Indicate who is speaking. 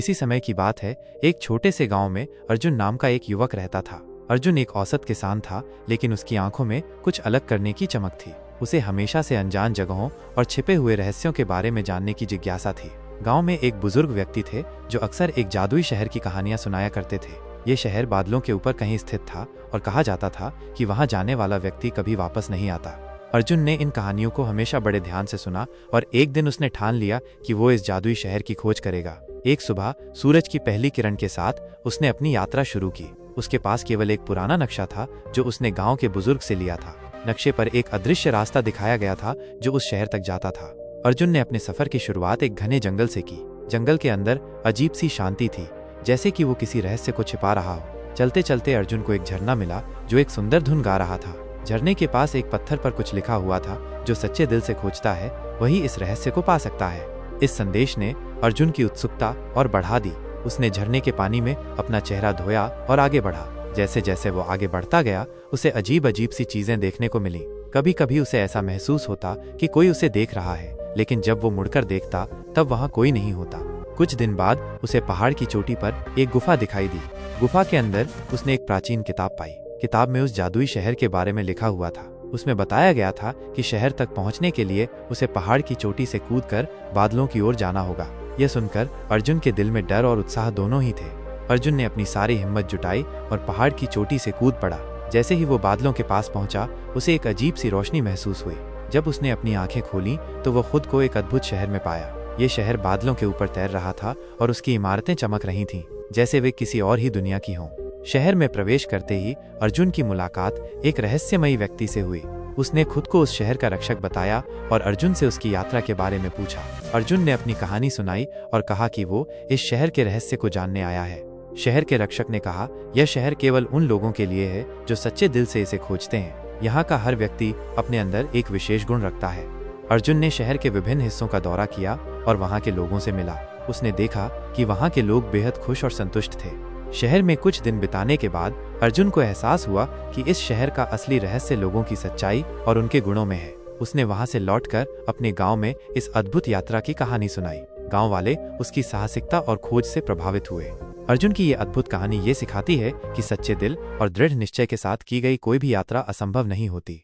Speaker 1: इसी समय की बात है, एक छोटे से गांव में अर्जुन नाम का एक युवक रहता था। अर्जुन एक औसत किसान था, लेकिन उसकी आंखों में कुछ अलग करने की चमक थी। उसे हमेशा से अनजान जगहों और छिपे हुए रहस्यों के बारे में जानने की जिज्ञासा थी। गांव में एक बुजुर्ग व्यक्ति थे जो अक्सर एक जादुई शहर की कहानियां सुनाया करते थे। ये शहर बादलों के ऊपर कहीं स्थित था और कहा जाता था कि वहां जाने वाला व्यक्ति कभी वापस नहीं आता। अर्जुन ने इन कहानियों को हमेशा बड़े ध्यान से सुना और एक दिन उसने ठान लिया कि वो इस जादुई शहर की खोज करेगा। एक सुबह सूरज की पहली किरण के साथ उसने अपनी यात्रा शुरू की। उसके पास केवल एक पुराना नक्शा था जो उसने गांव के बुजुर्ग से लिया था। नक्शे पर एक अदृश्य रास्ता दिखाया गया था जो उस शहर तक जाता था। अर्जुन ने अपने सफर की शुरुआत एक घने जंगल से की। जंगल के अंदर अजीब सी शांति थी, जैसे कि वो किसी रहस्य को छिपा रहा हो। चलते चलते अर्जुन को एक झरना मिला जो एक सुंदर धुन गा रहा था। झरने के पास एक पत्थर पर कुछ लिखा हुआ था, जो सच्चे दिल से खोजता है वही इस रहस्य को पा सकता है। इस संदेश ने अर्जुन की उत्सुकता और बढ़ा दी। उसने झरने के पानी में अपना चेहरा धोया और आगे बढ़ा। जैसे जैसे वो आगे बढ़ता गया, उसे अजीब अजीब सी चीजें देखने को मिली। कभी कभी उसे ऐसा महसूस होता कि कोई उसे देख रहा है, लेकिन जब वो मुड़कर देखता तब वहाँ कोई नहीं होता। कुछ दिन बाद उसे पहाड़ की चोटी पर एक गुफा दिखाई दी। गुफा के अंदर उसने एक प्राचीन किताब पाई। किताब में उस जादुई शहर के बारे में लिखा हुआ था। उसमें बताया गया था कि शहर तक पहुंचने के लिए उसे पहाड़ की चोटी से कूदकर बादलों की ओर जाना होगा। यह सुनकर अर्जुन के दिल में डर और उत्साह दोनों ही थे। अर्जुन ने अपनी सारी हिम्मत जुटाई और पहाड़ की चोटी से कूद पड़ा। जैसे ही वो बादलों के पास पहुंचा, उसे एक अजीब सी रोशनी महसूस हुई। जब उसने अपनी आंखें खोली तो वो खुद को एक अद्भुत शहर में पाया। ये शहर बादलों के ऊपर तैर रहा था और उसकी इमारतें चमक रही थीं, जैसे वे किसी और ही दुनिया की हों। शहर में प्रवेश करते ही अर्जुन की मुलाकात एक रहस्यमयी व्यक्ति से हुई। उसने खुद को उस शहर का रक्षक बताया और अर्जुन से उसकी यात्रा के बारे में पूछा। अर्जुन ने अपनी कहानी सुनाई और कहा कि वो इस शहर के रहस्य को जानने आया है। शहर के रक्षक ने कहा, यह शहर केवल उन लोगों के लिए है जो सच्चे दिल से इसे खोजते हैं। यहाँ का हर व्यक्ति अपने अंदर एक विशेष गुण रखता है। अर्जुन ने शहर के विभिन्न हिस्सों का दौरा किया और वहाँ के लोगों से मिला। उसने देखा कि वहाँ के लोग बेहद खुश और संतुष्ट थे। शहर में कुछ दिन बिताने के बाद अर्जुन को एहसास हुआ कि इस शहर का असली रहस्य लोगों की सच्चाई और उनके गुणों में है। उसने वहां से लौटकर अपने गांव में इस अद्भुत यात्रा की कहानी सुनाई। गांव वाले उसकी साहसिकता और खोज से प्रभावित हुए। अर्जुन की ये अद्भुत कहानी ये सिखाती है कि सच्चे दिल और दृढ़ निश्चय के साथ की गई कोई भी यात्रा असंभव नहीं होती।